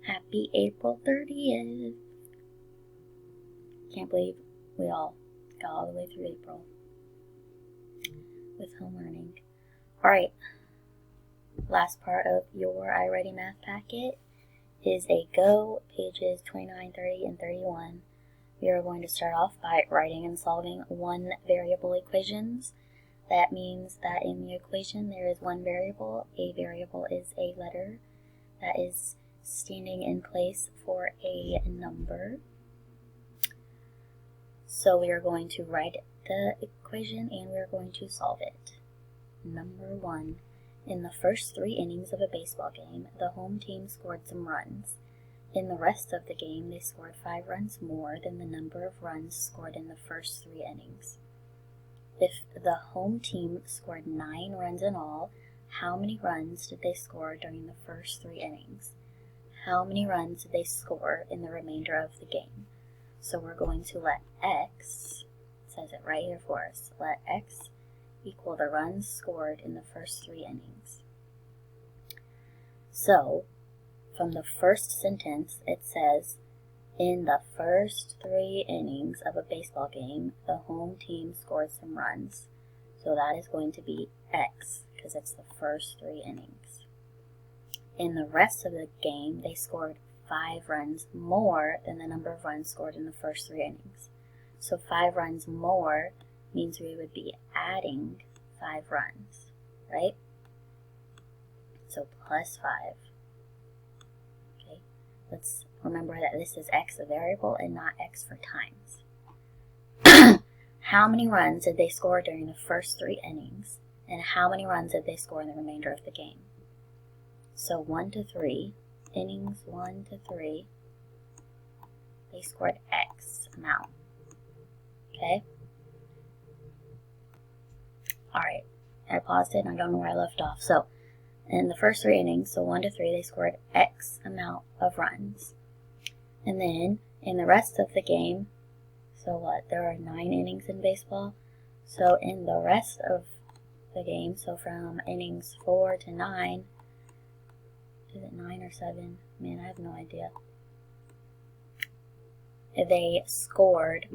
Happy April 30th. Can't believe we all got all the way through April with home learning. Alright, last part of your iReady math packet is a go, pages 29, 30, and 31. We are going to start off by writing and solving one variable equations. That means that in the equation there is one variable. A variable is a letter that is standing in place for a number. So we are going to write the equation and we are going to solve it. Number 1. In the first 3 innings of a baseball game, the home team scored some runs. In the rest of the game, they scored 5 runs more than the number of runs scored in the first 3 innings. If the home team scored 9 runs in all, how many runs did they score during the first 3 innings? How many runs did they score in the remainder of the game? So we're going to let x, it says it right here for us, let x equal the runs scored in the first 3 innings. So, from the first sentence, it says, in the first 3 innings of a baseball game, the home team scored some runs. So that is going to be x, because it's the first 3 innings. In the rest of the game, they scored 5 runs more than the number of runs scored in the first 3 innings. So 5 runs more means we would be adding 5 runs, right? So plus 5. Okay, let's remember that this is x, a variable, and not x for times. How many runs did they score during the first 3 innings? And how many runs did they score in the remainder of the game? So 1 to 3, innings 1 to 3, they scored x amount. Okay? Alright, I paused it and I don't know where I left off. So, in the first 3 innings, so 1 to 3, they scored x amount of runs. And then, in the rest of the game, so what, there are 9 innings in baseball. So in the rest of the game, so from innings 4 to 9, is it 9 or 7? Man, I have no idea. They scored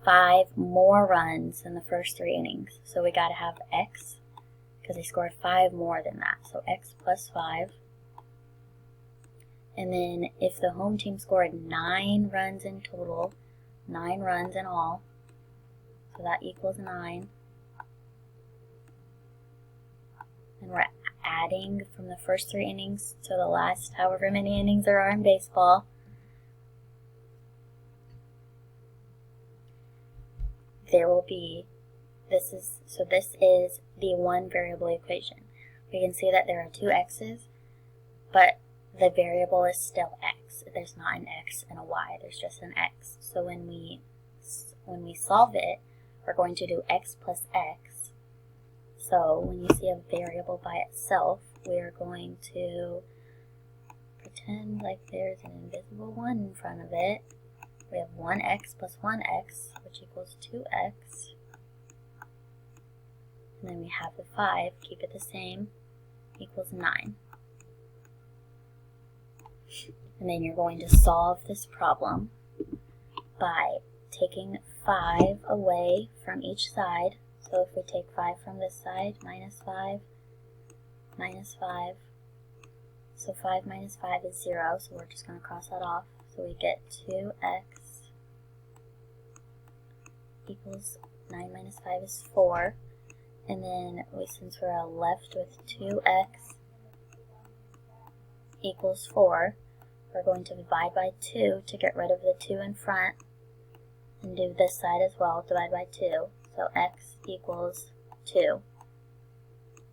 5 more runs than the first 3 innings. So we got to have x, because they scored 5 more than that. So x plus 5. And then if the home team scored 9 runs in total, 9 runs in all, so that equals 9. And we're adding from the first 3 innings to the last however many innings there are in baseball. There will be, this is the one variable equation. We can see that there are 2 x's, but the variable is still x. There's not an x and a y, there's just an x. So when we solve it, we're going to do x plus x. So when you see a variable by itself, we're going to pretend like there's an invisible 1 in front of it. We have 1x plus 1x, which equals 2x. And then we have the 5, keep it the same, equals 9. And then you're going to solve this problem by taking 5 away from each side. So if we take 5 from this side, minus 5, minus 5. So 5 minus 5 is 0, so we're just going to cross that off. So we get 2x equals 9 minus 5 is 4. And then since we're left with 2x equals 4, we're going to divide by 2 to get rid of the 2 in front, and do this side as well, divide by 2. So x equals 2.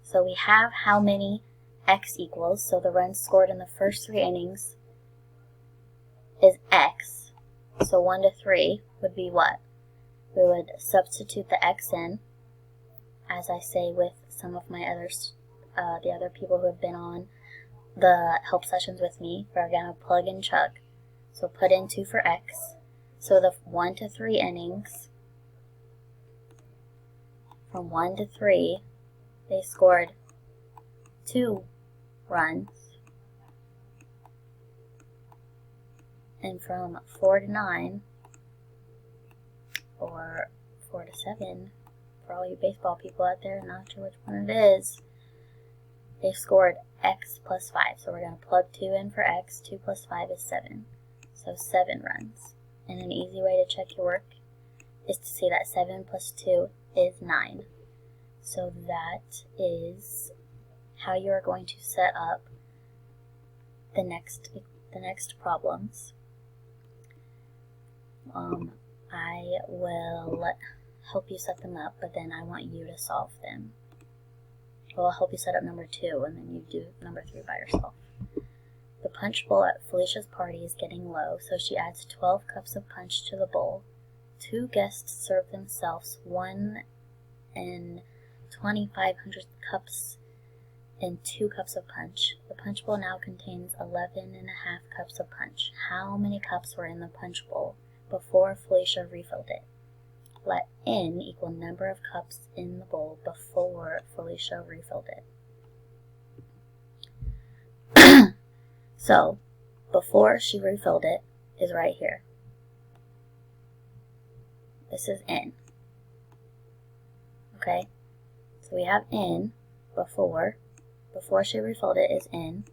So we have how many x equals, so the runs scored in the first 3 innings is x. So 1 to 3 would be what? We would substitute the x in, as I say with some of my others, the other people who have been on the help sessions with me. We're going to plug and chug. So put in 2 for x. So the 1 to 3 innings, from 1 to 3, they scored 2 runs. And from 4 to 9, or 4 to 7, for all you baseball people out there, not sure which one it is, they scored x plus 5. So we're going to plug 2 in for x. 2 plus 5 is 7. So 7 runs. And an easy way to check your work is to see that 7 plus 2 is 9. So that is how you are going to set up the next problems. I will help you set them up, but then I want you to solve them. Well, I'll help you set up number 2, and then you do number 3 by yourself. The punch bowl at Felicia's party is getting low, so she adds 12 cups of punch to the bowl. 2 guests serve themselves 1 and 2,500 cups and 2 cups of punch. The punch bowl now contains 11.5 cups of punch. How many cups were in the punch bowl before Felicia refilled it? Let n equal number of cups in the bowl before Felicia refilled it. So, before she refilled it is right here. This is n. Okay? So we have n before she refilled it is n.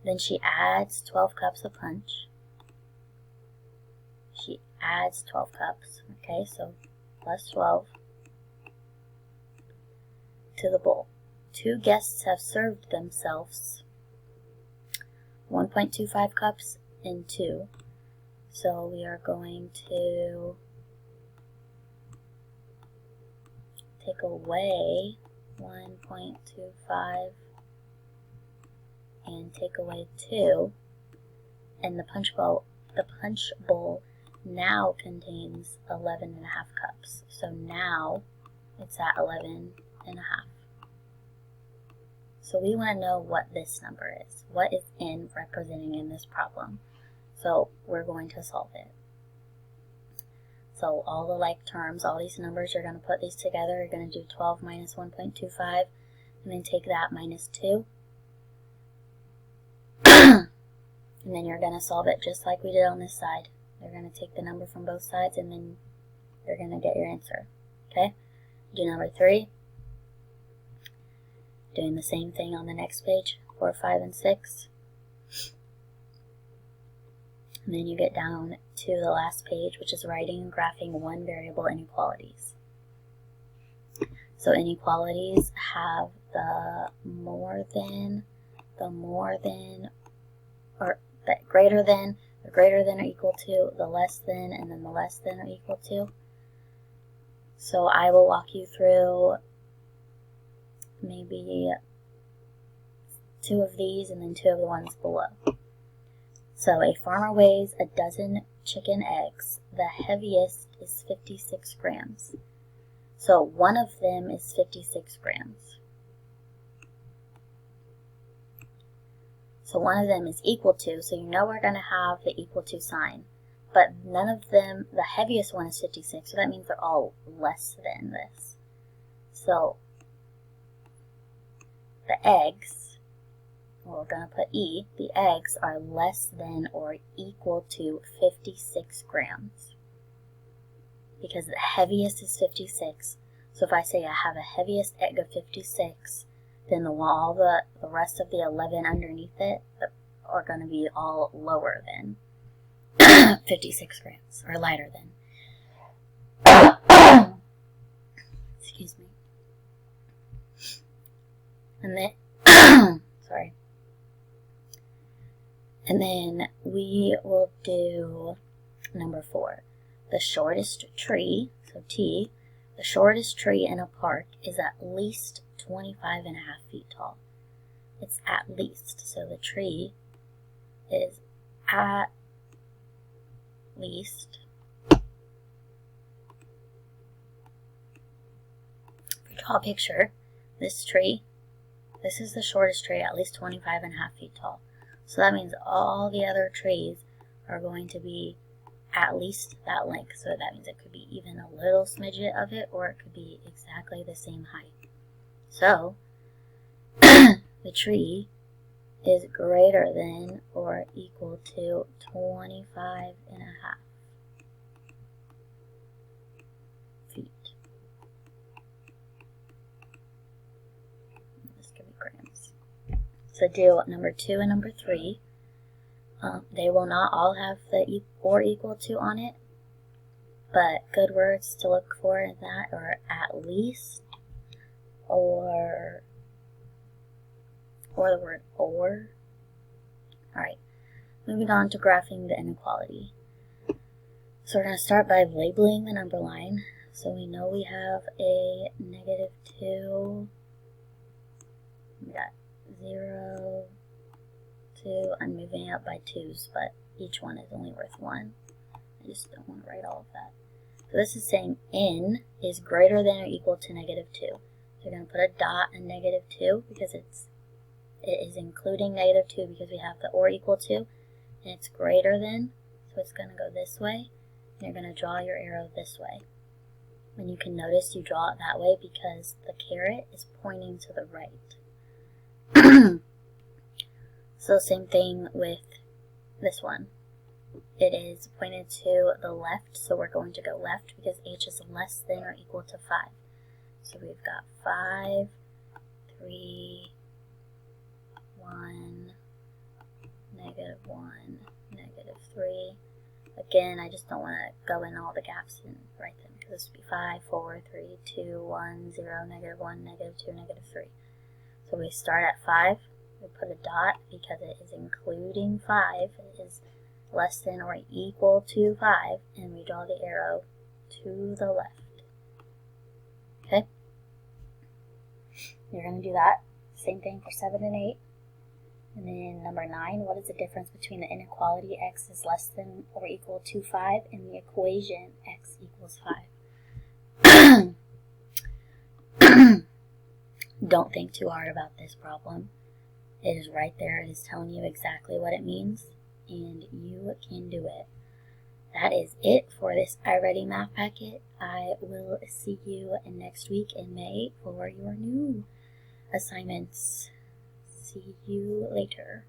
Then she adds 12 cups of punch. She adds 12 cups. Okay, so plus 12 to the bowl. 2 guests have served themselves 1.25 cups and 2. So we are going to take away 1.25 and take away 2, and the punch bowl now contains 11.5 cups. So now it's at 11.5. So we want to know what this number is. What is n representing in this problem? So we're going to solve it. So all the like terms, all these numbers, you're going to put these together. You're going to do 12 minus 1.25, and then take that minus 2. And then you're going to solve it just like we did on this side. You're going to take the number from both sides, and then you're going to get your answer. Okay? Do number 3. Doing the same thing on the next page, 4, 5, and 6. And then you get down to the last page, which is writing and graphing one variable inequalities. So inequalities have the more than, or the greater than or equal to, the less than, and then the less than or equal to. So I will walk you through maybe 2 of these and then 2 of the ones below. So a farmer weighs a dozen chicken eggs. The heaviest is 56 grams. So one of them is 56 grams. So one of them is equal to, so you know we're going to have the equal to sign. But none of them, the heaviest one is 56, so that means they're all less than this. So the eggs, we're going to put E, the eggs are less than or equal to 56 grams. Because the heaviest is 56, so if I say I have a heaviest egg of 56, then all the rest of the 11 underneath it are going to be all lower than 56 grams, or lighter than. Excuse me. And then, sorry. And then we will do number 4. The shortest tree, so T, the shortest tree in a park is at least 25.5 feet tall. It's at least, so the tree is at least, if you draw a picture, this tree, this is the shortest tree, at least 25.5 feet tall. So that means all the other trees are going to be at least that length. So that means it could be even a little smidget of it, or it could be exactly the same height. So the tree is greater than or equal to 25 and a half feet. This could be grams. So do number 2 and number 3. They will not all have the or equal to on it, but good words to look for in that are at least, or the word or. Alright, moving on to graphing the inequality. So we're going to start by labeling the number line. So we know we have a -2, we got 0, 2, I'm moving up by 2's, but each one is only worth 1. I just don't want to write all of that. So this is saying n is greater than or equal to -2. So you're going to put a dot and -2 because it is including -2 because we have the or equal to, and it's greater than, so it's going to go this way, and you're going to draw your arrow this way. And you can notice you draw it that way because the caret is pointing to the right. So same thing with this one. It is pointed to the left, so we're going to go left because h is less than or equal to 5. So we've got 5, 3, 1, -1, -3. Again, I just don't want to go in all the gaps and write them because this would be 5, 4, 3, 2, 1, 0, -1, -2, -3. So we start at 5. We put a dot because it is including 5. It is less than or equal to 5, and we draw the arrow to the left. Okay? You're going to do that. Same thing for 7 and 8. And then number 9, what is the difference between the inequality x is less than or equal to 5 and the equation x equals 5? Don't think too hard about this problem. It is right there. It is telling you exactly what it means, and you can do it. That is it for this iReady math packet. I will see you next week in May for your new assignments. See you later.